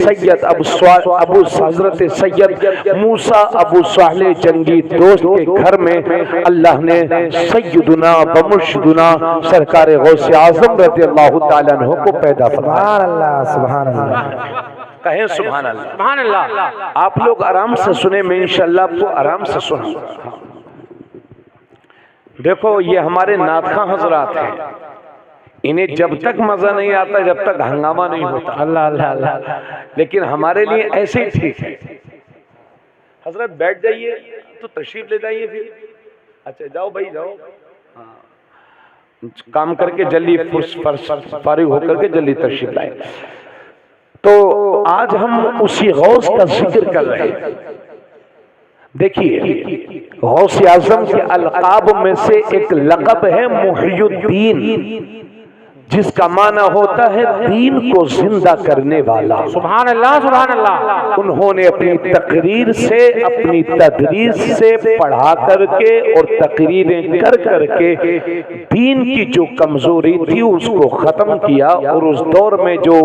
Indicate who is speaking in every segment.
Speaker 1: سید ابو حضرت سید موسیٰ ابو صالح جنگی دوست کے گھر میں اللہ نے سیدنا و مرشدنا سرکار غوث اعظم رضی اللہ تعالیٰ عنہ کو پیدا فرمایا۔
Speaker 2: سبحان اللہ سبحان اللہ،
Speaker 1: کہیں سبحان اللہ۔
Speaker 2: سبحان اللہ۔
Speaker 1: آپ لوگ آرام سے سنیں، میں انشاءاللہ آپ کو آرام سے سنوں گا۔ دیکھو یہ ہمارے ناطخواں حضرات ہیں، انہیں جب تک مزہ نہیں آتا جب تک ہنگامہ نہیں ہوتا،
Speaker 2: اللہ اللہ اللہ،
Speaker 1: لیکن ہمارے لیے ایسے ہی ٹھیک ہے۔ حضرت بیٹھ جائیے تو تشریف لے جائیے، پھر اچھا جاؤ بھائی جاؤ، کام کر کے جلدی فارغ ہو کر کے جلدی تشریف لائیں۔ تو آج ہم اسی غوث کا ذکر کر رہے ہیں۔ دیکھیے غوث اعظم کے القاب میں سے ایک لقب ہے محی الدین، جس کا معنی ہوتا ہے دین کو زندہ کرنے والا۔
Speaker 2: سبحان اللہ سبحان اللہ۔
Speaker 1: انہوں نے اپنی تقریر سے، اپنی تدریس سے، پڑھا کر کے اور تقریریں کر کر کے دین کی جو کمزوری تھی اس کو ختم کیا، اور اس دور میں جو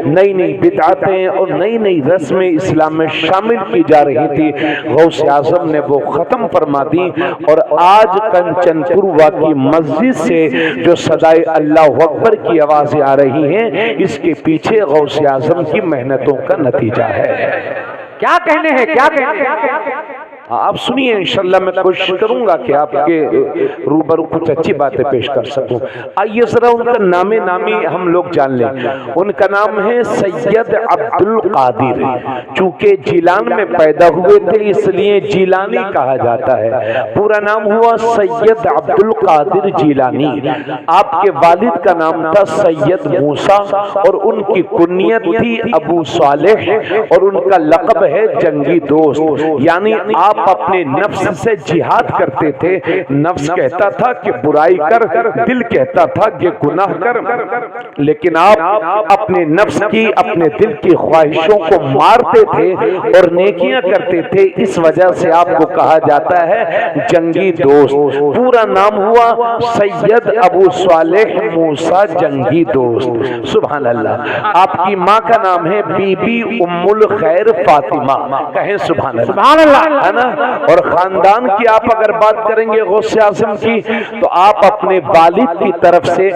Speaker 1: نئی نئی بدعتیں اور نئی نئی رسمیں اسلام میں شامل کی جا رہی تھی غوث اعظم نے وہ ختم فرما دی، اور آج کنچن پوروا کی مسجد سے جو صدائے اللہ اکبر کی آوازیں آ رہی ہیں، اس کے پیچھے غوث اعظم کی محنتوں کا نتیجہ ہے۔
Speaker 2: کیا کہنے ہیں، کیا کہنے ہیں؟
Speaker 1: آپ سنیے، انشاءاللہ میں کوشش کروں گا کہ آپ کے روبرو کچھ اچھی باتیں پیش کر سکوں۔ آئیے ذرا ان کا نامی ہم لوگ جان لیں۔ ان کا نام ہے سید عبد القادر، چونکہ جیلان میں پیدا ہوئے تھے اس لیے جیلانی کہا جاتا ہے۔ پورا نام ہوا سید عبد القادر جیلانی۔ آپ کے والد کا نام تھا سید موسیٰ، اور ان کی کنیت تھی ابو صالح، اور ان کا لقب ہے جنگی دوست، یعنی آپ اپنے نفس سے جہاد کرتے تھے۔ نفس کہتا تھا کہ برائی کر، دل کہتا تھا کہ گناہ کر، لیکن آپ اپنے نفس کی، اپنے دل کی خواہشوں کو مارتے تھے اور نیکیاں کرتے تھے، اس وجہ سے آپ کو کہا جاتا ہے جنگی دوست۔ پورا نام ہوا سید ابو صالح موسیٰ جنگی دوست۔ سبحان اللہ۔ آپ کی ماں کا نام ہے بی بی ام الخیر فاطمہ، کہیں سبحان اللہ،
Speaker 2: سبحان اللہ،
Speaker 1: ہے نا۔ اور خاندان کی آپ اگر بات کریں گے غوث اعظم کی، تو آپ اپنے والد کی طرف سے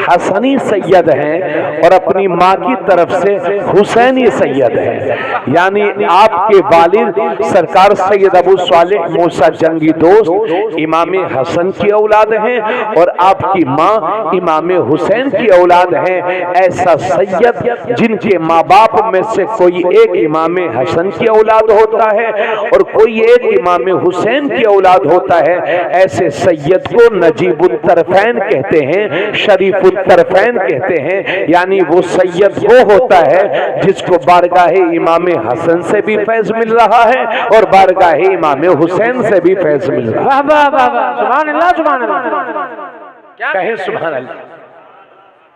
Speaker 1: حسنی سید ہیں اور اپنی ماں کی طرف سے حسینی سید ہیں، یعنی آپ کے والد سرکار سید ابو صالح موسیٰ جنگی دوست امام حسن کی اولاد ہیں، اور آپ کی ماں امام حسین کی اولاد ہیں۔ ایسا سید جن کے ماں باپ میں سے کوئی ایک امام حسن کی اولاد ہوتا ہے اور کوئی ایک امام حسین کی اولاد ہوتا ہے، ایسے سید کو نجیب الطرفین کہتے ہیں، شریف الطرفین کہتے ہیں، یعنی وہ سید وہ ہوتا ہے جس کو بارگاہ امام حسن سے بھی فیض مل رہا ہے اور بارگاہ امام حسین سے بھی فیض مل رہا ہے۔
Speaker 2: سبحان اللہ سبحان اللہ،
Speaker 1: کہیں سبحان اللہ۔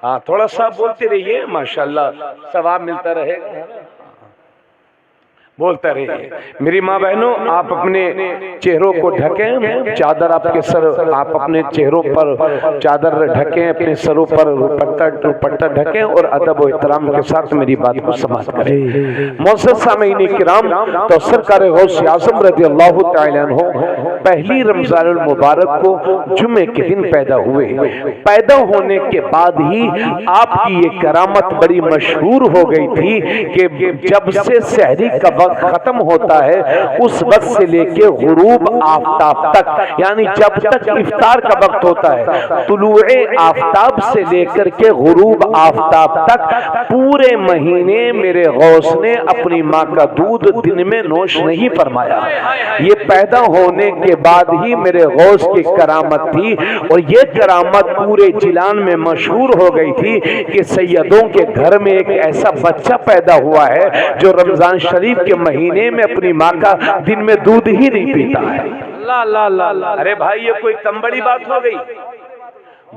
Speaker 1: ہاں تھوڑا سا بولتے رہیے، ماشاءاللہ ثواب ملتا رہے گا، بولتا رہیے۔ میری ماں بہنوں، آپ اپنے چہروں کو ڈھکیں، چادر آپ کے سر، آپ اپنے چہروں پر چادر ڈھکیں، اپنے سروں پر دوپٹہ ڈھکیں اور ادب و احترام کے ساتھ میری بات کو سماعت کریں۔ معزز سامعین کرام، تو سرکار غوث اعظم رضی اللہ تعالیٰ عنہ پہلی رمضان المبارک کو جمعے کے دن پیدا ہوئے۔ پیدا ہونے کے بعد ہی آپ کی یہ کرامت بڑی مشہور ہو گئی تھی کہ جب سے سحری کا وقت ختم ہوتا ہے، اس وقت سے لے کے غروب آفتاب تک، یعنی جب تک افطار کا وقت ہوتا ہے، طلوع آفتاب سے لے کر کے غروب آفتاب تک پورے مہینے میرے غوث نے اپنی ماں کا دودھ دن میں نوش نہیں فرمایا۔ یہ پیدا ہونے کے بعد ہی میرے غوث کی کرامت تھی، اور یہ کرامت پورے جیلان میں مشہور ہو گئی تھی کہ سیدوں کے گھر میں ایک ایسا بچہ پیدا ہوا ہے جو رمضان شریف کے مہینے میں اپنی ماں کا دن میں دودھ ہی نہیں پیتا ہے۔
Speaker 2: اللہ اللہ اللہ۔
Speaker 1: ارے بھائی، یہ کوئی کم بڑی بات ہو گئی؟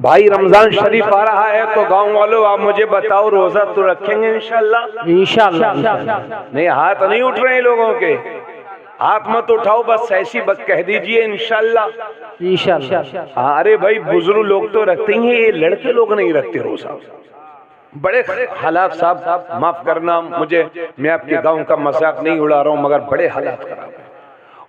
Speaker 1: بھائی رمضان شریف آ رہا ہے تو گاؤں والوں آپ مجھے بتاؤ روزہ تو رکھیں گے انشاءاللہ؟
Speaker 2: انشاءاللہ
Speaker 1: نہیں ہاتھ نہیں اٹھ رہے ہیں لوگوں کے، ہاتھ مت اٹھاؤ، بس ایسی بات کہہ دیجئے انشاءاللہ۔
Speaker 2: انشاءاللہ
Speaker 1: ارے بھائی بزرگ لوگ تو رکھتے ہیں، یہ لڑکے لوگ نہیں رکھتے روزہ۔ بڑے حالات صاحب معاف کرنا مجھے، میں آپ کے گاؤں کا مذاق نہیں اڑا رہا ہوں، مگر بڑے حالات خراب ہیں،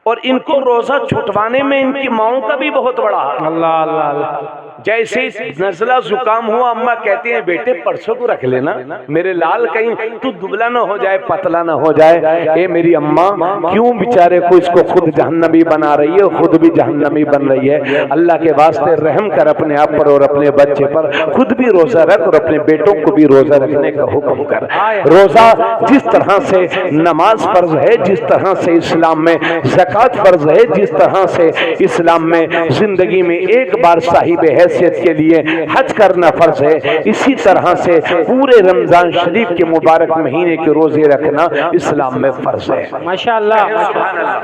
Speaker 1: اور ان کو روزہ چھٹوانے میں ان کی ماؤں کا بھی بہت بڑا حق۔
Speaker 2: اللہ اللہ اللہ،
Speaker 1: جیسے نزلہ زکام ہوا اماں کہتے ہیں بیٹے پرسوں کو رکھ لینا، میرے لال کہیں تو دبلا نہ ہو جائے پتلا نہ ہو جائے۔ اے میری اماں کیوں بیچارے کو اس کو خود جہنمی بنا رہی ہے، خود بھی جہنمی بن رہی ہے؟ اللہ کے واسطے رحم کر اپنے آپ پر اور اپنے بچے پر، خود بھی روزہ رکھ اور اپنے بیٹوں کو بھی روزہ رکھنے کا حکم کر۔ روزہ جس طرح سے نماز فرض ہے، جس طرح سے اسلام میں زکوٰۃ فرض ہے، جس طرح سے اسلام میں زندگی میں ایک بار صاحب حیثیت کے لیے حج کرنا فرض ہے، اسی طرح سے پورے رمضان شریف کے مبارک مہینے کے روزے رکھنا اسلام میں فرض ہے۔
Speaker 2: ماشاءاللہ
Speaker 1: سبحان اللہ،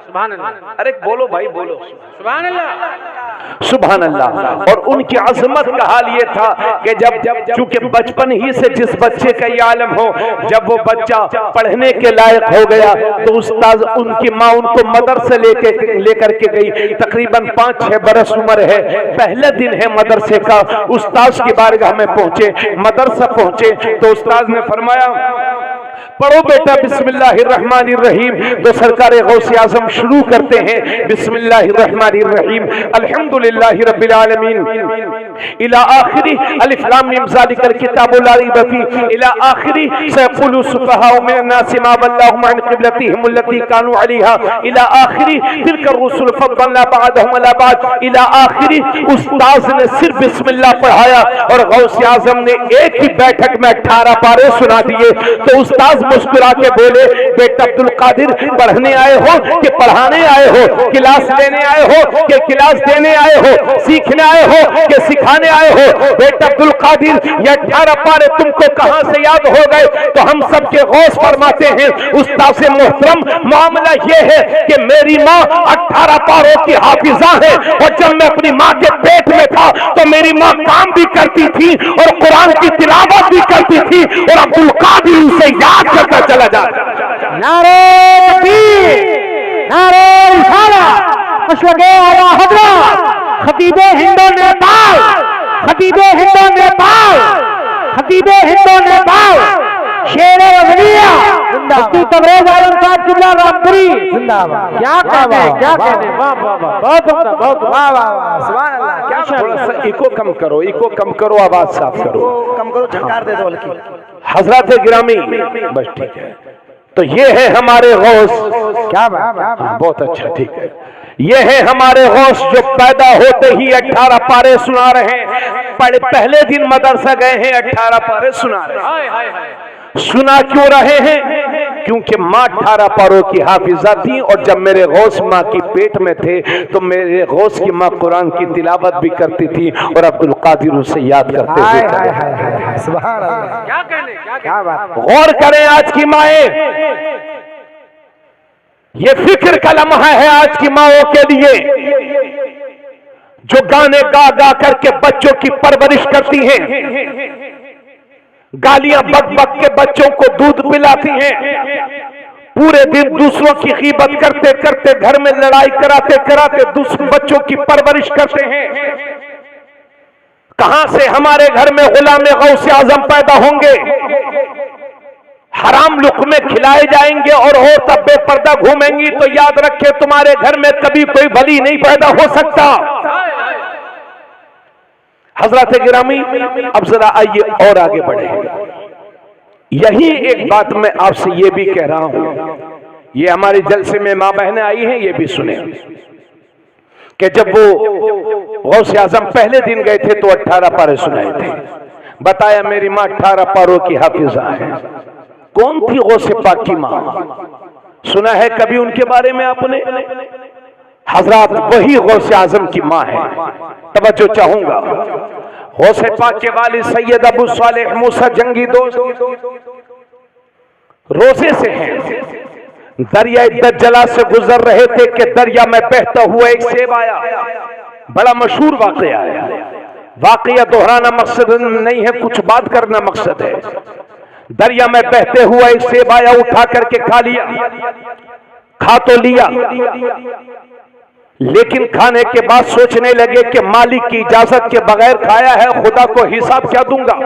Speaker 2: سبحان اللہ،
Speaker 1: ارے بولو بھائی بولو
Speaker 2: سبحان اللہ،
Speaker 1: سبحان اللہ۔ اور ان کی عظمت کا حال یہ تھا کہ جب چونکہ بچپن ہی سے جس بچے کا یہ عالم ہو، جب وہ بچہ پڑھنے کے لائق ہو گیا تو استاذ ان کی ماں ان کو مدرسے لے کر کے گئی، تقریباً 5-6 برس عمر ہے، پہلا دن ہے مدرسے کا، استاذ کی بارگاہ میں پہنچے، مدرسہ پہنچے تو استاذ نے فرمایا پڑھو بیٹا بسم اللہ الرحمن الرحیم، تو سرکار غوث اعظم شروع کرتے ہیں بسم اللہ الرحمن الرحیم الحمدللہ رب العالمین الى آخری الف لام میم ذالک الکتاب لا ریب فیہ الى آخری سیقول السفہاء من الناس ما ولاهم عن قبلتهم التي كانوا عليها الى آخری تلک الرسل فضلنا بعضهم على بعض الى آخری۔ استاذ نے صرف بسم اللہ پڑھایا اور غوث اعظم نے ایک ہی بیٹھک میں 18 پارے سنا دیے، تو استاذ مسکرا کے بولے بیٹا عبد القادر پڑھنے آئے ہو کہ پڑھانے آئے ہو، کلاس لینے آئے ہو کہ کلاس دینے آئے ہو، سیکھنے آئے ہو کہ سکھانے آئے ہو؟ بیٹا عبد القادر یہ 18 پارے تم کو کہاں سے یاد ہو گئے؟ تو ہم سب کے غوث فرماتے ہیں استاذ محترم معاملہ یہ ہے کہ میری ماں 18 پاروں کی حافظہ ہے، اور جب میں اپنی ماں کے پیٹ میں تھا تو میری ماں کام بھی کرتی تھی اور قرآن کی تلاوت بھی کرتی تھی، اور عبد القادر اسے یاد کرتا چلا جاتا۔
Speaker 2: نعرہ تکبیر، نعرہ رسالت، مشرق اعلیٰ حضرت خطیب ہند و نیپال، خطیب ہند و نیپال، خطیب ہند و نیپال، شیر وزنیہ مفتی تبریز عالم صاحب قبلہ رامپوری زندہ باد۔ کیا کہنے، کیا کہنے، واہ واہ واہ، بہت عمدہ، بہت واہ واہ واہ، سبحان اللہ، کیا
Speaker 1: تھوڑا سا ایکو کم کرو، ایکو کم کرو، آواز صاف کرو،
Speaker 2: کم کرو، جھنکار دے دو ہلکی۔
Speaker 1: حضرات گرامی بس ٹھیک ہے، تو یہ ہے ہمارے غوث،
Speaker 2: کیا بات،
Speaker 1: بہت اچھا ٹھیک ہے، یہ ہے ہمارے غوث جو پیدا ہوتے ہی 18 پارے سنا رہے ہیں، پہلے دن مدرسہ گئے ہیں 18 پارے سنا رہے ہیں۔ سنا کیوں رہے ہیں؟ کیونکہ ماں 18 پاروں کی حافظہ تھی، اور جب میرے غوث ماں کی پیٹ میں تھے تو میرے غوث کی ماں قرآن کی تلاوت بھی کرتی تھی اور عبد القادر اسے یاد کرتے ہوئے۔
Speaker 2: سبحان اللہ، کیا کہنے، کیا بات۔
Speaker 1: غور کریں آج کی مائیں، یہ فکر کا لمحہ ہے آج کی ماؤں کے لیے جو گانے گا گا کر کے بچوں کی پرورش کرتی ہیں، گالیاں بک بک کے بچوں کو دودھ پلاتی ہیں، پورے دن دوسروں کی غیبت کرتے کرتے گھر میں لڑائی کراتے کراتے دوسرے بچوں کی پرورش کرتے ہیں۔ کہاں سے ہمارے گھر میں غلام غوث اعظم پیدا ہوں گے؟ حرام لقمے کھلائے جائیں گے اور عورتیں بے پردہ گھومیں گی تو یاد رکھے تمہارے گھر میں کبھی کوئی ولی نہیں پیدا ہو سکتا۔ حضرات گرامی اب ذرا آئیے اور آگے بڑھیں، یہی ایک بات میں آپ سے یہ بھی کہہ رہا ہوں، یہ ہمارے جلسے میں ماں بہنیں آئی ہیں، یہ بھی سنیں کہ جب وہ غوث اعظم پہلے دن گئے تھے تو 18 پارے سنائے تھے، بتایا میری ماں 18 پاروں کی حافظہ ہے۔ کون تھی غوث پاک کی ماں؟ سنا ہے کبھی ان کے بارے میں آپ نے؟ حضرات وہی غوث اعظم کی ماں ہے۔ توجہ چاہوں گا، غوث پاک کے والد سید ابو صالح موسیٰ جنگی دوست روزے سے ہیں، دریائے دجلہ سے گزر رہے تھے کہ دریا میں بہتا ہوا ایک سیب آیا، بڑا مشہور واقعہ ہے۔ واقعہ دہرانا مقصد نہیں ہے، کچھ بات کرنا مقصد ہے۔ دریا میں بہتے ہوا ایک سیب آیا، اٹھا کر کے کھا لیا، کھا تو لیا، لیکن کھانے کے بعد سوچنے لگے کہ مالک کی اجازت کے بغیر کھایا ہے، خدا کو حساب کیا دوں گا؟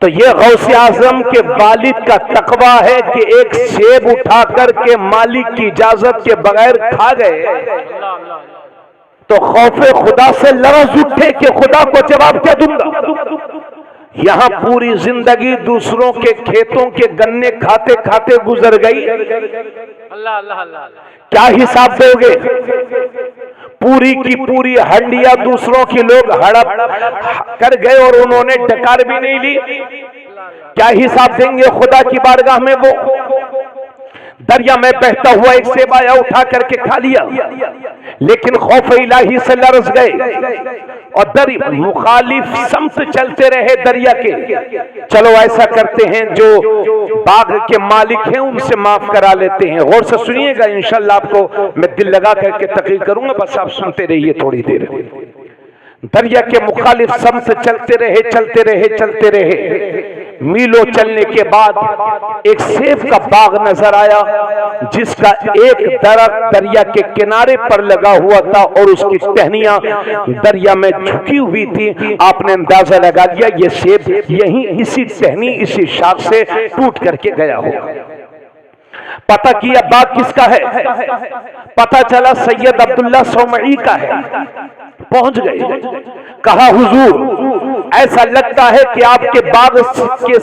Speaker 1: تو یہ غوث اعظم کے والد کا تقویٰ ہے کہ ایک سیب اٹھا کر کے مالک کی اجازت کے بغیر کھا گئے تو خوف خدا سے لرز اٹھے کہ خدا کو جواب کیا دوں گا؟ یہاں پوری زندگی دوسروں کے کھیتوں کے گنے کھاتے کھاتے گزر گئی، کیا حساب دو گے؟ پوری کی پوری ہنڈیاں دوسروں کی لوگ ہڑپ کر گئے اور انہوں نے ڈکار بھی نہیں لی، کیا حساب دیں گے خدا کی بارگاہ میں؟ وہ دریا میں بہتا ہوا ایک سیب آیا، اٹھا کر کے کھا لیا، لیکن خوف الہی سے لرز گئے اور مخالف سمت چلتے رہے دریا کے۔ چلو ایسا کرتے ہیں، جو باغ کے مالک ہیں ان سے معاف کرا لیتے ہیں۔ غور سے سنیے گا، انشاءاللہ آپ کو میں دل لگا کر کے تقریر کروں گا، بس آپ سنتے رہیے تھوڑی دیر۔ دریا کے مخالف سمت چلتے رہے، میلوں چلنے کے بعد ایک سیب کا باغ نظر آیا جس کا ایک درخت دریا کے کنارے پر لگا ہوا تھا اور اس کی ٹہنیاں دریا میں جھکی ہوئی تھی۔ آپ نے اندازہ لگا لیا یہ سیب یہیں اسی ٹہنی اسی شاخ سے ٹوٹ کر کے گیا ہوگا۔ پتہ کیا باغ کس کا ہے، پتہ چلا سید عبداللہ صومعی کا ہے۔ پہنچ گئے، کہا حضور ایسا لگتا ہے کہ آپ کے باغ کے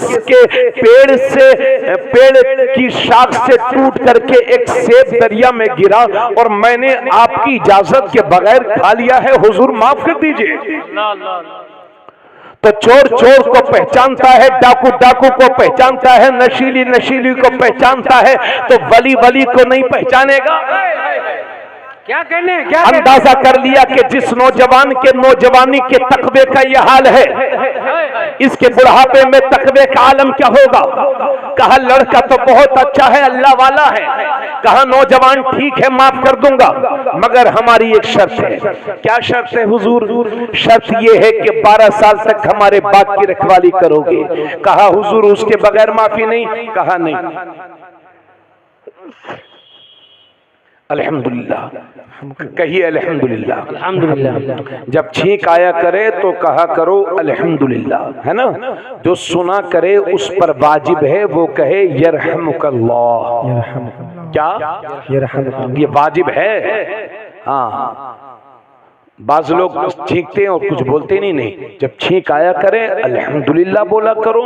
Speaker 1: پیڑ کی شاخ سے ٹوٹ کر کے ایک سیب دریا میں گرا اور میں نے آپ کی اجازت کے بغیر کھا لیا ہے، حضور معاف کر دیجئے۔ تو چور چور کو پہچانتا ہے، ڈاکو ڈاکو کو پہچانتا ہے، نشیلی نشیلی کو پہچانتا ہے، تو ولی ولی کو نہیں پہچانے گا؟
Speaker 2: کیا کہنے؟
Speaker 1: اندازہ کر لیا کہ جس نوجوان کے نوجوانی کے تقوی کا یہ حال ہے، اس کے بڑھاپے میں تقوی کا عالم کیا ہوگا؟ کہا لڑکا تو بہت اچھا ہے، اللہ والا ہے، کہا نوجوان ٹھیک ہے معاف کر دوں گا، مگر ہماری ایک شرط ہے۔ کیا شرط ہے حضور؟ شرط یہ ہے کہ 12 سال تک ہمارے باغ کی رکھوالی کرو گے۔ کہا حضور اس کے بغیر معافی نہیں؟ کہا نہیں۔ الحمدللہ کہیے الحمدللہ۔ جب چھینک آیا کرے تو کہا کرو الحمدللہ، ہے نا؟ جو سنا کرے اس پر واجب ہے وہ کہے یرحمک اللہ۔ کیا یہ واجب ہے؟ ہاں، بعض لوگ چھینکتے ہیں اور کچھ بولتے نہیں۔ جب چھینک آیا کرے الحمدللہ بولا کرو،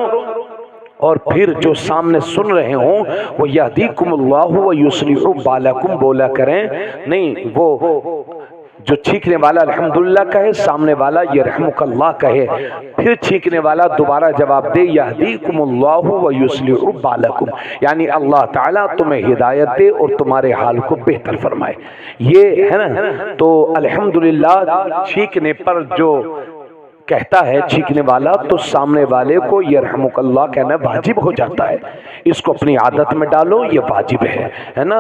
Speaker 1: اور پھر جو سامنے سن رہے ہوں وہ یہدیکم اللہ و یصلح بالکم بولا کریں، نہیں وہ جو چھینکنے والا الحمدللہ کہے، سامنے والا یرحمک اللہ کہے، پھر چھینکنے والا دوبارہ جواب دے یہدیکم اللہ و یصلح بالکم، یعنی اللہ تعالیٰ تمہیں ہدایت دے اور تمہارے حال کو بہتر فرمائے۔ یہ ہے نا؟ تو الحمدللہ چھینکنے پر جو کہتا ہے چھینکنے والا تو سامنے والے کو یرحمک اللہ کہنا واجب ہو جاتا ہے۔ اس کو اپنی عادت میں ڈالو، یہ واجب ہے نا؟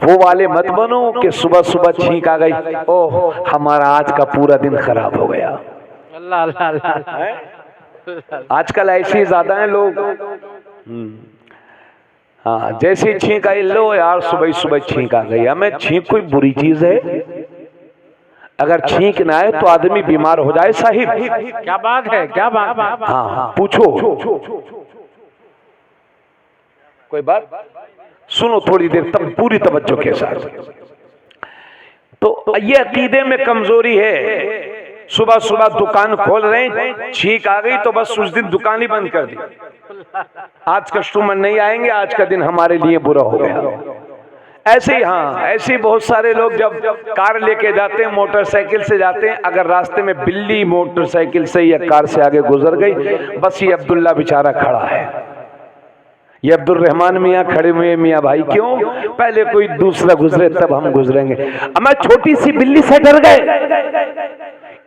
Speaker 1: وہ والے مت بنو کہ صبح صبح چھینک آ گئی، اوہ ہمارا آج کا پورا دن خراب ہو گیا۔ آج کل ایسے زیادہ ہیں لوگ، ہاں جیسے چھینک آئی لو یار صبح صبح چھینک آ گئی۔ ہمیں چھینک کوئی بری چیز ہے؟ اگر چھینک نہ آئے تو آدمی بیمار ہو جائے صاحب۔
Speaker 2: کیا بات ہے، کیا بات ہے؟
Speaker 1: ہاں پوچھو، کوئی بات سنو تھوڑی دیر تک پوری توجہ کے ساتھ۔ تو یہ عقیدے میں کمزوری ہے، صبح صبح دکان کھول رہے ہیں، چھینک آ گئی تو بس اس دن دکان ہی بند کر دی، آج کسٹمر نہیں آئیں گے، آج کا دن ہمارے لیے برا ہو گیا۔ ایسے ہی ہاں، ایسے بہت سارے لوگ جب کار لے کے جاتے ہیں، موٹر سائیکل سے جاتے ہیں، اگر راستے میں بلی موٹر سائیکل سے یا کار سے آگے گزر گئی، بس یہ عبداللہ بیچارہ کھڑا ہے، یہ عبد الرحمن میاں کھڑے ہوئے، میاں بھائی کیوں؟ پہلے کوئی دوسرا گزرے تب ہم گزریں گے۔ اما چھوٹی سی بلی سے ڈر گئے،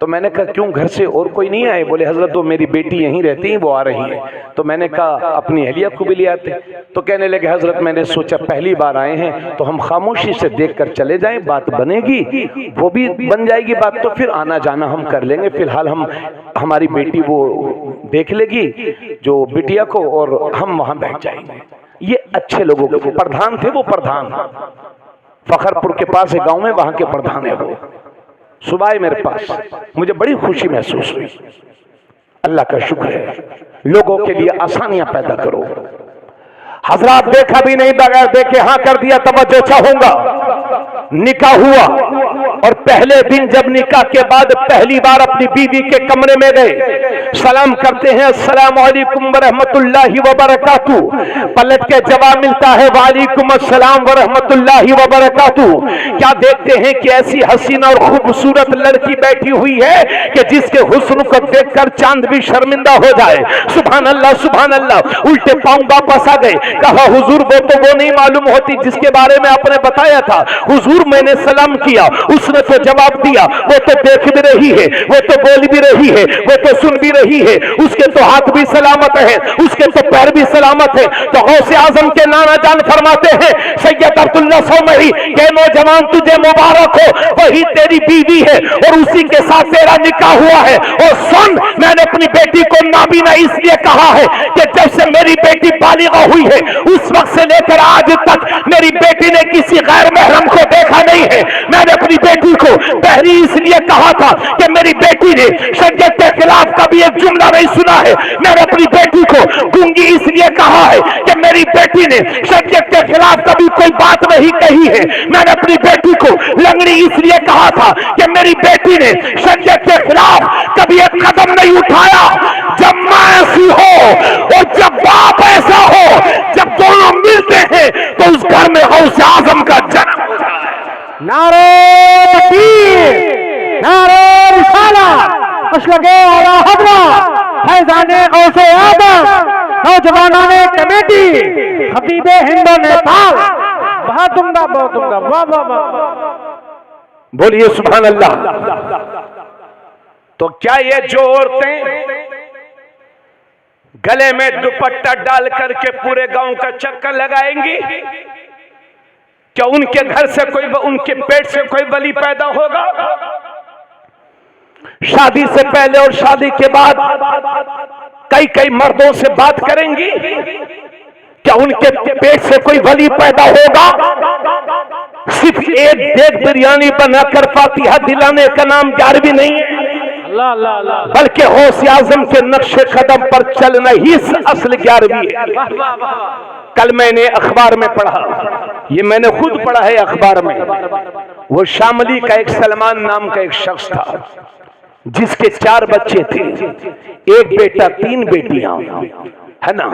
Speaker 1: تو میں نے کہا کیوں گھر سے اور کوئی نہیں آئے؟ بولے حضرت وہ میری بیٹی یہیں رہتی ہیں، وہ آ رہی ہے۔ تو میں نے کہا اپنی اہلیہ کو بھی لے آتے۔ تو کہنے لگے حضرت میں نے سوچا پہلی بار آئے ہیں تو ہم خاموشی سے دیکھ کر چلے جائیں، بات بنے گی، وہ بھی بن جائے گی بات، تو پھر آنا جانا ہم کر لیں گے، فی الحال ہماری بیٹی وہ دیکھ لے گی جو بٹیا کو، اور ہم وہاں بیٹھ جائیں گے۔ یہ اچھے لوگوں کے پردھان تھے، وہ پردھان فخرپور کے پاس ایک گاؤں میں، وہاں کے پردھان ہے وہ۔ صبح آئے میرے پاس، مجھے بڑی خوشی محسوس ہوئی۔ اللہ کا شکر ہے، لوگوں کے لیے آسانیاں پیدا کرو۔ حضرات دیکھا بھی نہیں بغیر دیکھے ہاں کر دیا، توجہ چاہوں گا۔ نکاح ہوا اور پہلے دن جب نکاح کے بعد پہلی بار اپنی بیوی کے کمرے میں گئے، سلام کرتے ہیں السلام علیکم ورحمت اللہ وبرکاتہ، پلٹ کے جواب ملتا ہے وعلیکم السلام ورحمت اللہ وبرکاتہ۔ کیا دیکھتے ہیں کہ ایسی حسین اور خوبصورت لڑکی بیٹھی ہوئی ہے کہ جس کے حسن کو دیکھ کر چاند بھی شرمندہ ہو جائے۔ سبحان اللہ سبحان اللہ۔ الٹے پاؤں واپس آ گئے، کہا حضور وہ تو وہ نہیں معلوم ہوتی جس کے بارے میں آپ نے بتایا تھا۔ حضور میں نے سلام کیا، اس نے تو جواب دیا وہ تو دیکھ بھی رہی ہے، وہ تو بول بھی رہی ہے، وہ تو سن بھی رہی ہے، اس کے تو ہاتھ بھی سلامت ہے، اس کے تو پیر بھی سلامت ہے۔ تو غوث اعظم کے نانا جان فرماتے ہیں سید عبداللہ سومری کہ نوجوان تجھے مبارک ہو، وہی تیری بیوی ہے اور اسی کے ساتھ تیرا نکاح ہوا ہے۔ اور سن، میں نے اپنی بیٹی کو نابینا اس لیے کہا ہے کہ جب سے میری بیٹی بالغ ہوئی ہے اس وقت سے لے کر آج تک میری بیٹی نے کسی غیر محرم کو دیکھا نہیں ہے۔ میں نے اپنی بیٹی کو بہری اس لیے کہا تھا کہ میری بیٹی نے شریعت کے خلاف کبھی ایک جملہ نہیں سنا ہے۔ میں نے اپنی بیٹی کو گونگی اس لیے کہا ہے کہ میری بیٹی نے شریعت کے خلاف کبھی کوئی بات نہیں کہی ہے۔ میں نے اپنی بیٹی کو لنگڑی اس لیے کہا تھا کہ میری بیٹی نے شریعت کے خلاف کبھی ایک قدم نہیں اٹھایا۔ جب ماں ایسی ہو اور جب باپ ایسا ہو، جب دونوں ملتے ہیں تو اس گھر میں غوث اعظم کا جنم ہو جائے۔
Speaker 2: نعرہ تکبیر، نعرہ رسالت، مشرق اعلی حضرت فیضان غوث اعظم، نوجوانان کمیٹی، خطیب ہند و نیپال، بہت عمدہ بہت عمدہ، واہ واہ واہ۔
Speaker 1: بولیے سبحان اللہ۔ تو کیا یہ جو عورتیں گلے میں دوپٹہ ڈال کر کے پورے گاؤں کا چکر لگائیں گی، کیا ان کے گھر سے کوئی، ان کے پیٹ سے کوئی ولی پیدا ہوگا؟ شادی سے پہلے اور شادی کے بعد کئی مردوں سے بات کریں گی، کیا ان کے پیٹ سے کوئی ولی پیدا ہوگا؟ صرف ایک دیگ بریانی بنا کر فاتحہ دلانے کا نام 11ویں نہیں ہے، بلکہ غوث اعظم کے نقش قدم پر چلنا ہی اصل 11ویں ہے۔ کل میں نے اخبار میں پڑھا، یہ میں نے خود پڑھا ہے اخبار میں، وہ شاملی کا ایک سلمان نام کا ایک شخص تھا جس کے 4 بچے تھے، ایک بیٹا 3 بیٹیاں، ہے نا۔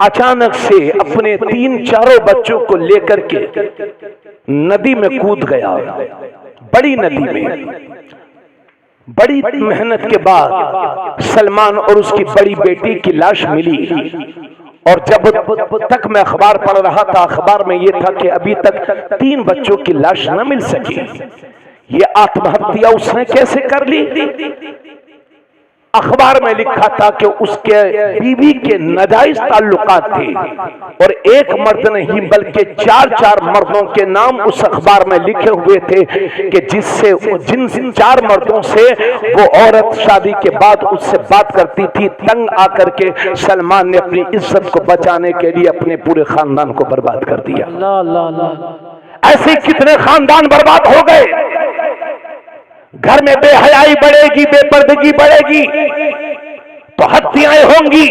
Speaker 1: اچانک سے اپنے 3 بچوں کو لے کر کے ندی میں کود گیا، بڑی ندی میں۔ بڑی محنت کے بعد سلمان اور اس کی بڑی بیٹی کی لاش ملی، اور جب تک میں اخبار پڑھ رہا تھا، اخبار میں یہ تھا کہ ابھی تک 3 بچوں کی لاش نہ مل سکی۔ یہ آتم ہتیا اس نے کیسے کر لی؟ اخبار میں لکھا تھا کہ اس کے بیوی کے ناجائز تعلقات تھے، اور ایک مرد نہیں بلکہ 4 مردوں کے نام اس اخبار میں لکھے ہوئے تھے کہ جن 4 مردوں سے وہ عورت شادی کے بعد اس سے بات کرتی تھی۔ تنگ آ کر کے سلمان نے اپنی عزت کو بچانے کے لیے اپنے پورے خاندان کو برباد کر دیا۔ ایسے کتنے خاندان برباد ہو گئے۔ گھر میں بے حیائی بڑھے گی، بے پردگی بڑھے گی تو ہتیاں ہوں گی،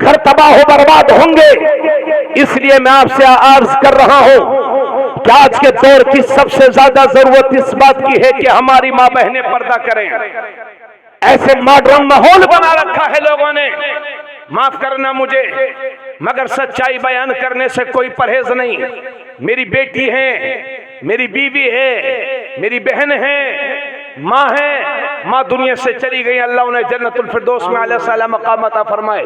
Speaker 1: گھر تباہ و برباد ہوں گے۔ اس لیے میں آپ سے عرض کر رہا ہوں کہ آج کے دور کی سب سے زیادہ ضرورت اس بات کی ہے کہ ہماری ماں بہنیں پردہ کریں۔ ایسے ماڈرن ماحول بنا رکھا ہے لوگوں نے، معاف کرنا مجھے، مگر سچائی بیان کرنے سے کوئی پرہیز نہیں۔ میری بیٹی ہے، میری بیوی ہے، میری بہن ہے، ماں ہے، ماں دنیا سے چلی گئی، اللہ انہیں جنت الفردوس میں علیہ السلام مقام عطا فرمائے۔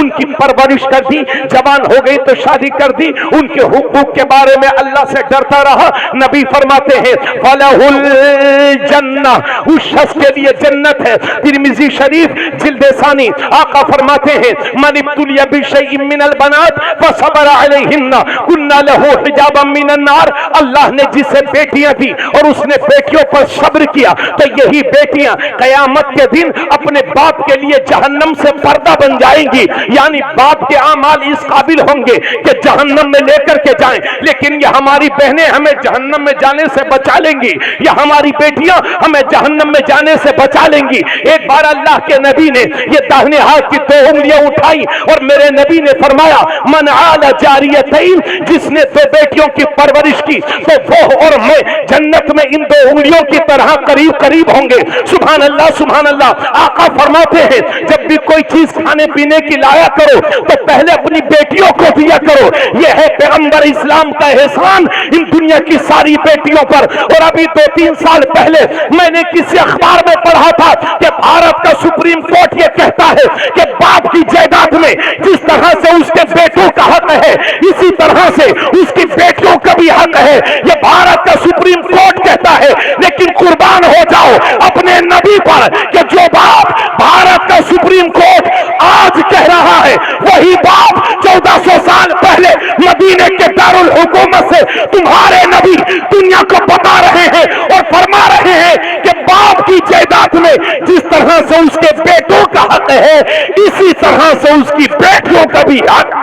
Speaker 1: ان کی پرورش کر دی، جوان ہو گئی تو شادی کر دی، ان کے حقوق کے بارے میں اللہ سے ڈرتا رہا۔ نبی فرماتے ہیں فَلَهُ الْجَنَّةُ، اس شخص کے لیے جنت ہے۔ ترمذی شریف جلد ثانی، آقا فرماتے ہیں من ابتلی بشیء من البنات فصبر علیہن کنا لہ حجابا من النار، اللہ نے جسے بیٹیاں دی اور اس نے بیٹیوں پر صبر کیا تو یہی بیٹیاں قیامت کے دن اپنے باپ کے لیے جہنم سے پردہ بن جائیں گی، یعنی باپ کے اعمال اس قابل ہوں گے کہ جہنم میں لے کر کے جائیں، لیکن یہ ہماری بہنیں ہمیں جہنم میں جانے سے بچا لیں گی، یہ ہماری بیٹیاں ہمیں جہنم میں جانے سے بچا لیں گی۔ ایک بار اللہ کے نبی نے یہ داہنے ہاتھ کی 2 انگلیاں اٹھائی اور میرے نبی نے فرمایا من عال جاریتین، جس نے 2 بیٹیوں کی پرورش کی تو وہ اور میں جنت میں ان 2 انگلیوں کی طرح قریب قریب ہوں گے۔ سبحان اللہ سبحان اللہ۔ آقا فرماتے ہیں جب بھی کوئی چیز کھانے پینے کی لایا کرو تو پہلے اپنی بیٹیوں کو دیا کرو، یہ ہے پیغمبر اسلام کا احسان ان دنیا کی ساری بیٹیوں پر۔ اور ابھی 2-3 سال پہلے میں نے کسی اخبار میں پڑھا تھا کہ بھارت کا سپریم کورٹ یہ کہتا ہے کہ باپ کی جائیداد میں جس طرح سے اس کے بیٹوں کا حق ہے اسی طرح سے اس کی بیٹیوں کا بھی حق ہے، یہ بھارت کا سپریم کورٹ کہتا ہے۔ لیکن قربان ہو جاؤ اپنے نبی پر کہ جو باپ بھارت کا سپریم کورٹ آج کہہ رہا ہے وہی باپ 1400 سال پہلے مدینے کے دارالحکومت سے تمہارے نبی دنیا کو بتا رہے ہیں اور فرما رہے ہیں کہ باپ کی جائیداد میں جس طرح سے اس کے بیٹوں کا حق ہے اسی طرح سے اس کی بیٹیوں کا بھی حق۔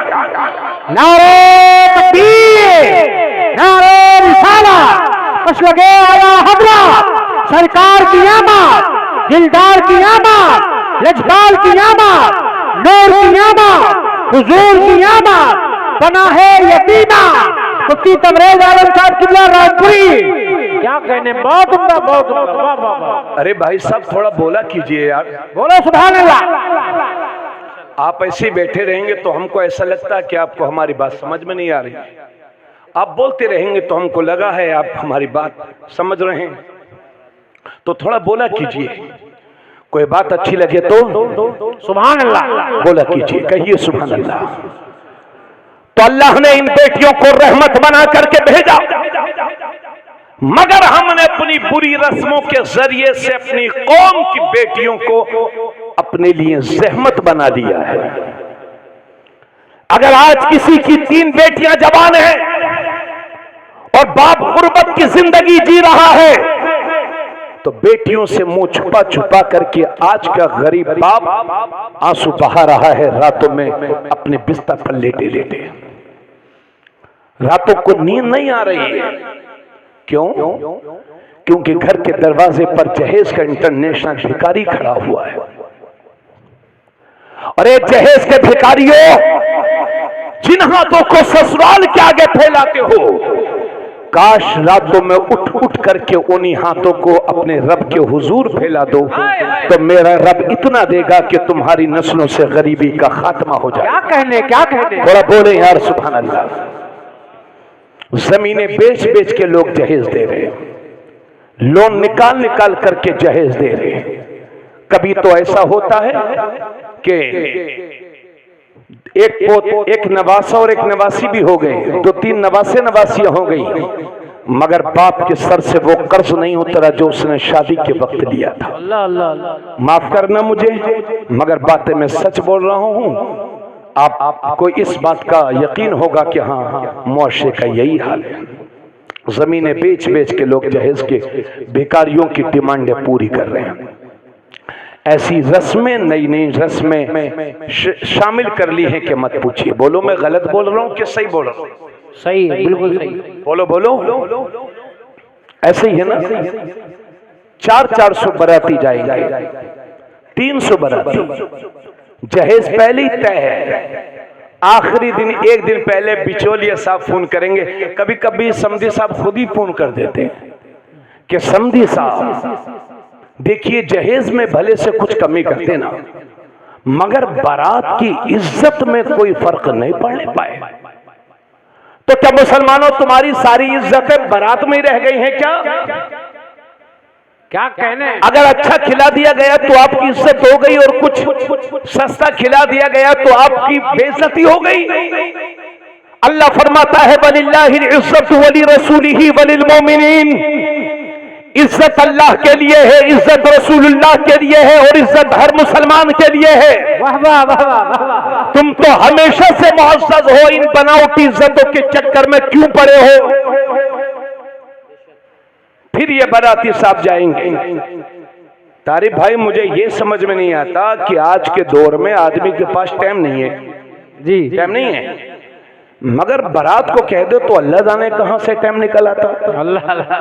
Speaker 2: نعرہ تکبیر، نعرہ رسالت، مشرق اعلیٰ حضرت سرکار کی آمد، دلدار کی آمد، لجپال کی آمد، نور کی آمد، حضور کی آمد، پناہ یتیمہ مفتی تبریز عالم صاحب قبلہ رامپوری، کیا کہنے، بہت عمدہ بہت عمدہ، واہ واہ واہ۔
Speaker 1: ارے بھائی صاحب تھوڑا بولا کیجئے یار،
Speaker 2: بولو سبحان اللہ۔
Speaker 1: آپ ایسے ہی بیٹھے رہیں گے تو ہم کو ایسا لگتا ہے کہ آپ کو ہماری بات سمجھ میں نہیں آ رہی، آپ بولتے رہیں گے تو ہم کو لگا ہے آپ ہماری بات سمجھ رہے ہیں، تو تھوڑا بولا کیجئے، کوئی بات اچھی لگے تو
Speaker 2: سبحان اللہ
Speaker 1: بولا کیجئے، کہیے سبحان اللہ۔ تو اللہ نے ان بیٹیوں کو رحمت بنا کر کے بھیجا، مگر ہم نے اپنی بری رسموں کے ذریعے سے اپنی قوم کی بیٹیوں کو اپنے لیے زحمت بنا دیا ہے۔ اگر آج کسی کی 3 بیٹیاں جوان ہیں اور باپ غربت کی زندگی جی رہا ہے تو بیٹیوں سے منہ چھپا چھپا کر کے آج کا غریب باپ آنسو بہا رہا ہے راتوں میں اپنے بستر پر لیٹے لیٹے، راتوں کو نیند نہیں آ رہی ہے۔ کیوں؟ کیونکہ گھر کے دروازے پر جہیز کا انٹرنیشنل بھکاری کھڑا ہوا ہے، اور اے جہیز کے بھکاریوں، جن ہاتھوں کو سسرال کے آگے پھیلاتے ہو، کاش راتوں میں اٹھ اٹھ کر کے انہی ہاتھوں کو اپنے رب کے حضور پھیلا دو تو میرا رب اتنا دے گا کہ تمہاری نسلوں سے غریبی کا خاتمہ ہو جائے۔
Speaker 2: کیا کہنے، کیا کہنے،
Speaker 1: تھوڑا بولے یار سبحان اللہ۔ زمینیں بیچ بیچ کے لوگ جہیز دے رہے، لون نکال نکال کر کے جہیز دے رہے۔ کبھی تو ایسا ہوتا ہے کہ ایک نواسہ اور ایک نواسی بھی ہو گئے، 2-3 نواسے نواسیاں ہو گئی، مگر باپ کے سر سے وہ قرض نہیں اترا جو اس نے شادی کے وقت لیا تھا۔
Speaker 2: اللہ اللہ اللہ،
Speaker 1: معاف کرنا مجھے، مگر باتیں میں سچ بول رہا ہوں۔ آپ کو اس بات کا یقین ہوگا کہ ہاں معاشرے کا یہی حال ہے، زمینیں بیچ بیچ کے لوگ جہیز کے بھکاریوں کی ڈیمانڈیں پوری کر رہے ہیں۔ ایسی رسمیں، نئی نئی رسمیں شامل کر لی ہیں کہ مت پوچھیے۔ بولو میں غلط بول رہا ہوں کہ صحیح بول رہا ہوں؟
Speaker 2: صحیح، بالکل صحیح،
Speaker 1: بولو بولو، ایسے ہی ہے نا؟ 400 براتی جائیں گے، 300 براتی، جہیز پہلے ہی طے ہے، آخری دن ایک دن پہلے بچولیے صاحب فون کریں گے، کبھی کبھی سمدھی صاحب خود ہی فون کر دیتے ہیں کہ سمدھی صاحب دیکھیے جہیز میں بھلے سے کچھ کمی کرتے نا، مگر بارات کی عزت میں کوئی فرق نہیں پڑنے پائے۔ تو کیا مسلمانوں تمہاری ساری عزتیں بارات میں ہی رہ گئی ہیں کیا؟
Speaker 2: کیا کہنے
Speaker 1: اگر اچھا کھلا دیا گیا تو آپ کی عزت ہو گئی اور کچھ سستا کھلا دیا گیا تو آپ کی بے عزتی ہو گئی. اللہ فرماتا ہے وَلِلَّهِ الْعِزَّةُ وَلِرَسُولِهِ وَلِلْمُؤْمِنِينَ. عزت اللہ کے لیے ہے, عزت رسول اللہ کے لیے ہے, اور عزت ہر مسلمان کے لیے ہے.
Speaker 2: واہ واہ واہ واہ.
Speaker 1: تم تو ہمیشہ سے معزز ہو, ان بناوٹی عزتوں کے چکر میں کیوں پڑے ہو؟ پھر یہ باراتی صاحب جائیں گے. طارق بھائی مجھے یہ سمجھ میں نہیں آتا کہ آج کے دور میں آدمی کے پاس ٹائم نہیں ہے.
Speaker 2: جی
Speaker 1: ٹائم نہیں ہے, مگر بارات کو کہہ دو تو اللہ جانے کہاں سے ٹائم نکل آتا.
Speaker 2: اللہ اللہ.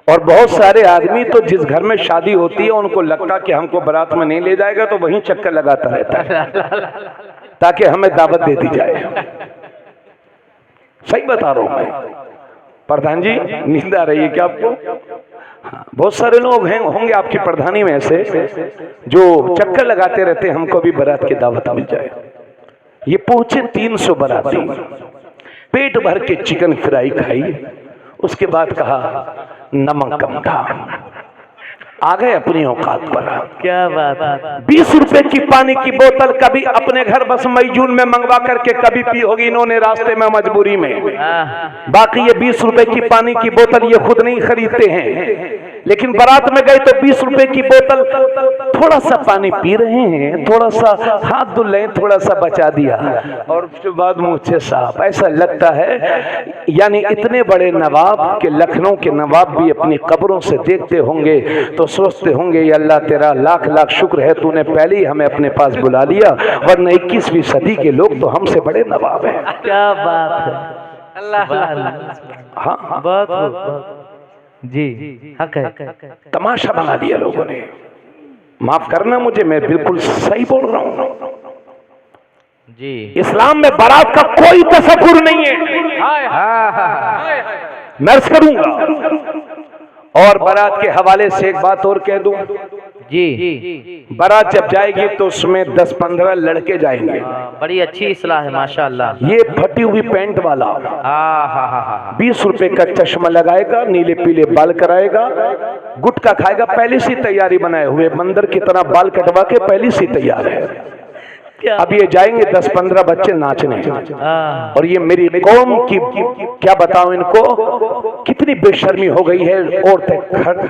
Speaker 1: اور بہت سارے آدمی تو جس گھر میں شادی ہوتی ہے ان کو لگتا کہ ہم کو بارات میں نہیں لے جائے گا تو وہیں چکر لگاتا رہتا ہے تاکہ ہمیں دعوت دے دی جائے. صحیح بتا رہا ہوں میں. پردھان جی نیند آ رہی ہے کیا آپ کو؟ بہت سارے لوگ ہوں گے آپ کی پردھانی میں ایسے جو چکر لگاتے رہتے ہم کو بھی بارات کی دعوت مل جائے. یہ پہنچے 300 باراتی, پیٹ بھر کے چکن فرائی کھائی, اس کے بعد کہا نمک کم تھا, آ گئے اپنی اوقات پر.
Speaker 2: کیا بات ہے.
Speaker 1: 20 روپے کی پانی کی بوتل کبھی اپنے گھر بس مئی جون میں منگوا کر کے کبھی پی ہوگی انہوں نے راستے میں مجبوری میں. باقی یہ 20 روپے کی پانی کی بوتل یہ خود نہیں خریدتے ہیں, لیکن بارات میں گئے تو 20 روپے کی بوتل تھوڑا سا پانی پی رہے ہیں, تھوڑا سا ہاتھ دھل لیں, تھوڑا سا بچا دیا, اور اس کے بعد منہ سے صاف. ایسا لگتا ہے یعنی اتنے بڑے نواب کہ لکھنؤ کے نواب بھی اپنی قبروں سے دیکھتے ہوں گے تو سوچتے ہوں گے یا اللہ تیرا لاکھ لاکھ شکر ہے تو نے پہلے ہی ہمیں اپنے پاس بلا لیا, ورنہ 21ویں صدی کے لوگ تو ہم سے بڑے نواب ہیں.
Speaker 2: کیا بات ہے. اللہ اللہ.
Speaker 1: ہاں
Speaker 2: بہت جی حق ہے.
Speaker 1: تماشا بنا دیا لوگوں نے. معاف کرنا مجھے, میں بالکل صحیح بول رہا ہوں.
Speaker 2: جی
Speaker 1: اسلام میں بارات کا کوئی تصور نہیں ہے. میں عرض کروں گا, اور بارات کے حوالے سے ایک بات اور کہہ دوں.
Speaker 2: جی
Speaker 1: بارات جب جائے گی تو اس میں 10-15 لڑکے جائیں گے.
Speaker 2: بڑی اچھی اصلاح ہے ماشاءاللہ.
Speaker 1: یہ پھٹی ہوئی پینٹ والا 20 روپے کا چشمہ لگائے گا, نیلے پیلے بال کرائے گا, گٹکا کھائے گا, پہلی سی تیاری بنائے ہوئے بندر کی طرح بال کٹوا کے پہلی سی تیار ہے. اب یہ جائیں گے 10-15 بچے ناچنے, اور یہ میری قوم کی کیا بتاؤں ان کو کتنی بے شرمی ہو گئی ہے. عورتیں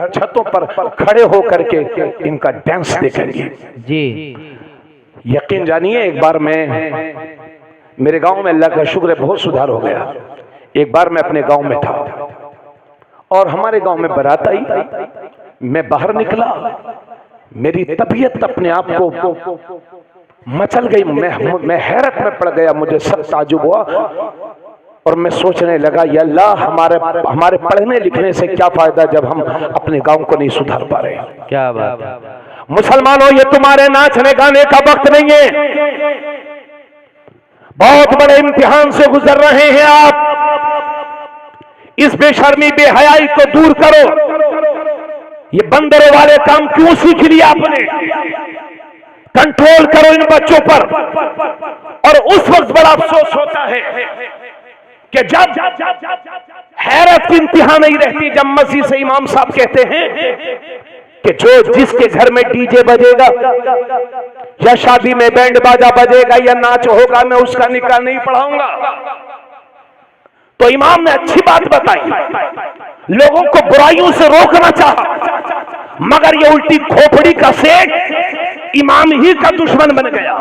Speaker 1: چھتوں پر کھڑے ہو کر کے ان کا ڈانس دیکھیں گی.
Speaker 2: جی
Speaker 1: یقین جانیے ایک بار میں میرے گاؤں میں اللہ کا شکر ہے بہت سدھار ہو گیا. ایک بار میں اپنے گاؤں میں تھا اور ہمارے گاؤں میں بارات آئی. میں باہر نکلا, میری طبیعت اپنے آپ کو مچل گئی. میں حیرت میں پڑ گیا, مجھے سب تعجب ہوا, اور میں سوچنے لگا یا اللہ ہمارے پڑھنے لکھنے سے کیا فائدہ جب ہم اپنے گاؤں کو نہیں سدھار پا رہے.
Speaker 2: کیا بات ہے.
Speaker 1: مسلمانوں یہ تمہارے ناچنے گانے کا وقت نہیں ہے, بہت بڑے امتحان سے گزر رہے ہیں آپ. اس بے شرمی بے حیائی کو دور کرو. یہ بندروں والے کام کیوں سیکھ لیا آپ نے؟ کنٹرول کرو ان بچوں پر. اور اس وقت بڑا افسوس ہوتا ہے کہ جب حیرت کی انتہا نہیں رہتی جب مسجد سے امام صاحب کہتے ہیں کہ جو جس کے گھر میں ڈی جے بجے گا یا شادی میں بینڈ باجا بجے گا یا ناچ ہوگا میں اس کا نکاح نہیں پڑھاؤں گا. تو امام نے اچھی بات بتائی, لوگوں کو برائیوں سے روکنا چاہا, مگر یہ الٹی کھوپڑی کا سیٹ امام ہی کا دشمن بن گیا.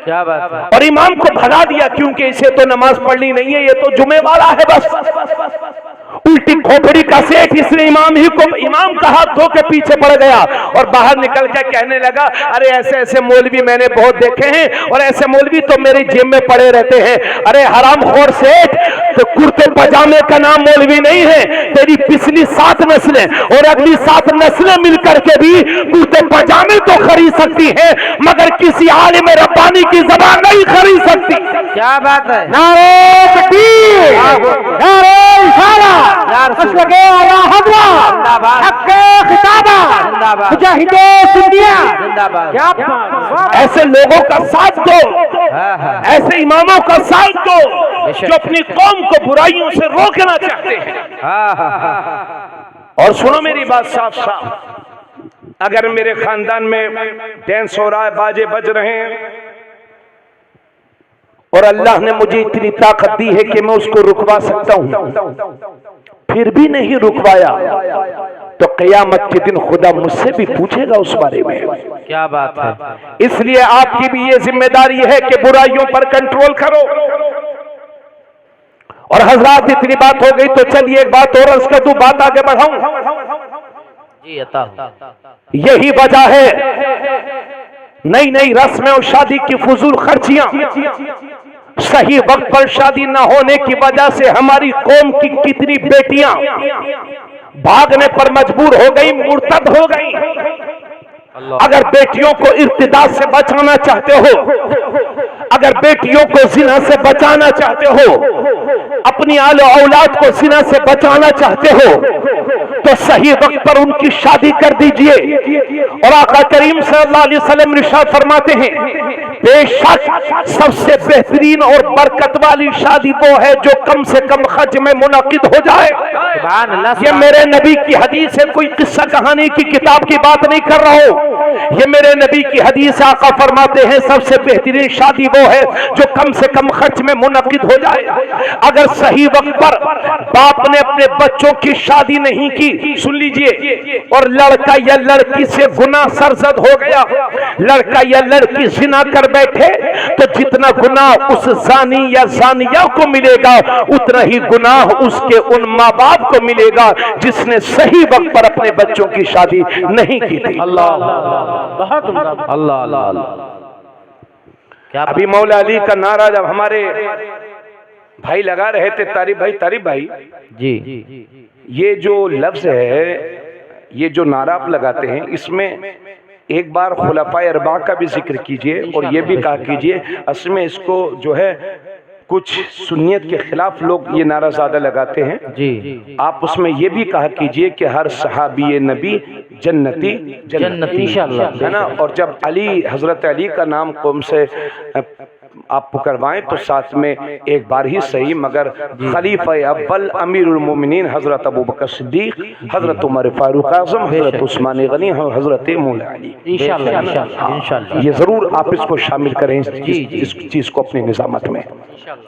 Speaker 2: کیا بات ہے.
Speaker 1: اور امام کو بھگا دیا کیونکہ اسے تو نماز پڑھنی نہیں ہے, یہ تو جمعے والا ہے بس. الٹی کھوپڑی کا سیٹ اس نے امام کا ہاتھ دھو کے پیچھے پڑ گیا اور باہر نکل کے کہنے لگا ارے ایسے ایسے مولوی میں نے بہت دیکھے ہیں اور ایسے مولوی تو میری جیب میں پڑے رہتے ہیں. ارے حرام خور سیٹ, تو کرتے پجامے کا نام مولوی نہیں ہے. تیری پچھلی 7 نسلیں اور اگلی 7 نسلیں مل کر کے بھی کرتے پجامے تو خرید سکتی ہیں مگر کسی عالم ربانی کی زبان نہیں خرید سکتی.
Speaker 2: کیا بات ہے.
Speaker 1: نعرہ تکبیر, نعرہ رسالہ, مشرق اعلی حضرت, حق خطابہ, مجاہد سندھیا. ایسے لوگوں کا ساتھ دو, ایسے اماموں کا ساتھ دو جو اپنی قوم کو برائیوں سے روکنا چاہتے ہیں. اور سنو میری بات صاف صاف، اگر میرے خاندان میں ڈانس ہو رہا ہے، باجے بج رہے ہیں، اور اللہ نے مجھے اتنی طاقت دی ہے کہ میں اس کو رکوا سکتا ہوں، پھر بھی نہیں رکوایا، تو قیامت کے دن خدا مجھ سے بھی پوچھے گا اس بارے میں۔
Speaker 2: کیا بات ہے۔
Speaker 1: اس لیے آپ کی بھی یہ ذمہ داری ہے کہ برائیوں پر کنٹرول کرو۔ اور حضرات اتنی بات ہو گئی تو چلیے ایک بات اور عرض کر دوں، بات آگے بڑھاؤں۔
Speaker 2: جی عطا۔
Speaker 1: یہی وجہ ہے نئی نئی رسمیں اور شادی کی فضول خرچیاں، صحیح وقت پر شادی نہ ہونے کی وجہ سے ہماری قوم کی کتنی بیٹیاں بھاگنے پر مجبور ہو گئی، مرتد ہو گئی۔ اگر بیٹیوں کو ارتداد سے بچانا چاہتے ہو، اگر بیٹیوں کو زنا سے بچانا چاہتے ہو، اپنی آل و اولاد کو زنا سے بچانا چاہتے ہو، تو صحیح وقت پر ان کی شادی کر دیجئے۔ اور آقا کریم صلی اللہ علیہ وسلم ارشاد فرماتے ہیں، بے شک سب سے بہترین اور برکت والی شادی وہ ہے جو کم سے کم خرچ میں منعقد ہو جائے۔ یہ میرے نبی کی حدیث ہے، کوئی قصہ کہانی کی کتاب کی بات نہیں کر رہا ہوں، یہ میرے نبی کی حدیث۔ آقا فرماتے ہیں سب سے بہترین شادی وہ ہے جو کم سے کم خرچ میں منعقد ہو جائے۔ اگر صحیح وقت پر باپ نے اپنے بچوں کی شادی نہیں کی، سن لیجئے، اور لڑکا یا لڑکی سے گناہ سرزد ہو گیا، لڑکا یا لڑکی زنا کر بیٹھے، تو جتنا گناہ اس زانی یا زانیہ کو ملے گا، اتنا ہی گناہ اس کے ان ماں باپ کو ملے گا جس نے صحیح وقت پر اپنے بچوں کی شادی نہیں کی تھی۔
Speaker 2: اللہ اللہ۔
Speaker 1: ابھی مولا علی کا نعرہ جب ہمارے بھائی لگا رہے تھے، طارق بھائی
Speaker 2: جی،
Speaker 1: یہ جو لفظ ہے، یہ جو نعرہ آپ لگاتے ہیں، اس میں ایک بار خلفائے اربعہ کا بھی ذکر کیجئے، اور یہ بھی کہا کیجئے اصل میں اس کو جو ہے کچھ سنیت کے خلاف لوگ یہ نعرہ زیادہ لگاتے ہیں،
Speaker 2: جی،
Speaker 1: آپ اس میں یہ بھی کہا کیجئے کہ ہر صحابی نبی جنتی
Speaker 2: انشاءاللہ،
Speaker 1: ہے نا۔ اور جب حضرت علی کا نام قوم سے آپ پکروائیں تو ساتھ میں ایک بار ہی صحیح، مگر خلیفہ اول امیر المومنین حضرت ابوبکر صدیق، حضرت عمر فاروق اعظم، حضرت عثمان غنی، حضرت مولا علی،
Speaker 2: انشاءاللہ
Speaker 1: یہ ضرور آپ اس کو شامل کریں اس چیز کو اپنی نظامت میں۔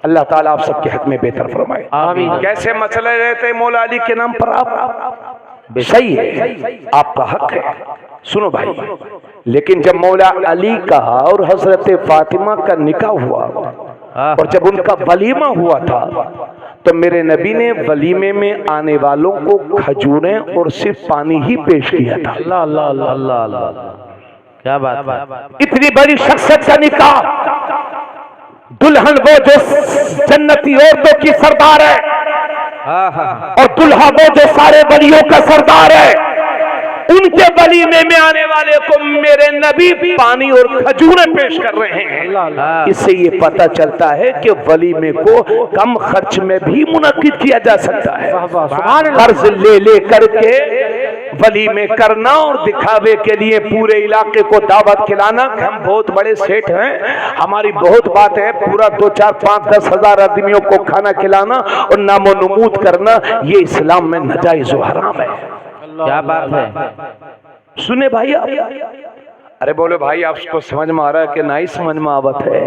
Speaker 1: اللہ تعالیٰ آپ سب کے حق میں بہتر فرمائے۔ کیسے مسئلہ رہتے ہیں مولا علی کے نام پر؟ آپ صحیح ہے، آپ کا حق ہے، سنو بھائی، لیکن جب مولا علی کہا اور حضرت فاطمہ کا نکاح ہوا، اور جب ان کا ولیمہ ہوا تھا، تو میرے نبی نے ولیمے میں آنے والوں کو کھجوریں اور صرف پانی ہی پیش کیا تھا۔
Speaker 2: اللہ، کیا بات ہے۔
Speaker 1: اتنی بڑی شخصیت کا نکاح، دلہن وہ جو جنتی عورتوں کی سردار ہے، اور دلہا وہ جو سارے ولیوں کا سردار ہے، ان کے ولیمے میں آنے والے کو میرے نبی پانی اور کھجوریں پیش کر رہے ہیں۔ اس سے یہ پتہ چلتا ہے کہ ولیمے کو کم خرچ میں بھی منعقد کیا جا سکتا ہے۔ قرض لے کر کے ولیمے کرنا اور دکھاوے کے لیے پورے علاقے کو دعوت کھلانا کہ ہم بہت بڑے سیٹ ہیں، ہماری بہت بات ہے، پورا 2 4 5 10 ہزار آدمیوں کو کھانا کھلانا اور نام و نمود کرنا، یہ اسلام میں ناجائز و حرام ہے۔
Speaker 2: کیا بات ہے۔
Speaker 1: سنے بھائی آپ، ارے بولے بھائی آپ کو سمجھ میں آ رہا ہے کہ نہیں سمجھ میں آوت ہے؟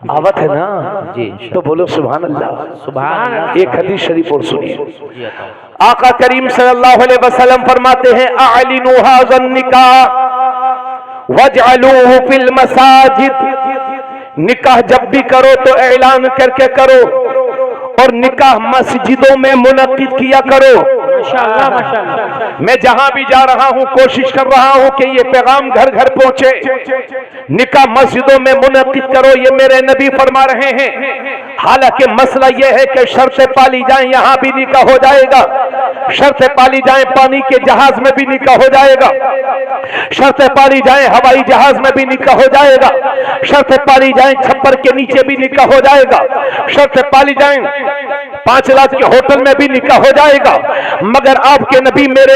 Speaker 1: آوت ہے نا؟
Speaker 2: جی،
Speaker 1: تو بولو سبحان اللہ۔
Speaker 2: سبحان اللہ۔
Speaker 1: ایک حدیث شریف اور سنیے، آقا کریم صلی اللہ علیہ وسلم فرماتے ہیں اعلنوا ھذا النکاح واجعلوه فی المساجد، نکاح جب بھی کرو تو اعلان کر کے کرو، اور نکاح مسجدوں میں منعقد کیا کرو۔ میں جہاں بھی جا رہا ہوں کوشش کر رہا ہوں کہ یہ پیغام گھر گھر پہنچے، نکاح مسجدوں میں منعقد کرو، یہ میرے نبی فرما رہے ہیں۔ حالانکہ مسئلہ یہ ہے کہ شرطیں پالی جائیں، یہاں بھی نکاح ہو جائے گا، شرطیں پالی جائیں پانی کے جہاز میں بھی نکاح ہو جائے گا، شرطیں پالی جائیں ہوائی جہاز میں بھی نکاح ہو جائے گا، شرطیں پالی جائیں چھپر کے نیچے بھی نکاح ہو جائے گا، شرطیں پالی جائیں 5 لاکھ کے ہوٹل میں بھی نکاح ہو جائے گا، مگر آپ کے نبی میرے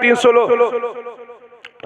Speaker 1: 300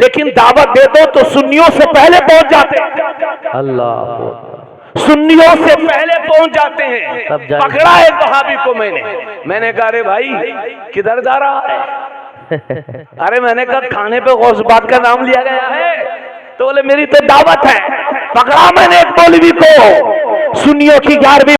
Speaker 1: لیکن دعوت دے دو تو سنیوں سے پہلے پہنچ جاتے ہیں،
Speaker 2: اللہ
Speaker 1: سنیوں سے پہلے پہنچ جاتے ہیں۔
Speaker 2: تب جائیں۔
Speaker 1: پکڑا ایک وہابی کو میں نے کہا ارے بھائی کدھر جا رہا ہے؟ ارے میں نے کہا کھانے پہ غوث پاک کا نام لیا گیا ہے، تو بولے میری تو دعوت ہے۔ پکڑا میں نے ایک مولوی کو، سنیوں کی 11ویں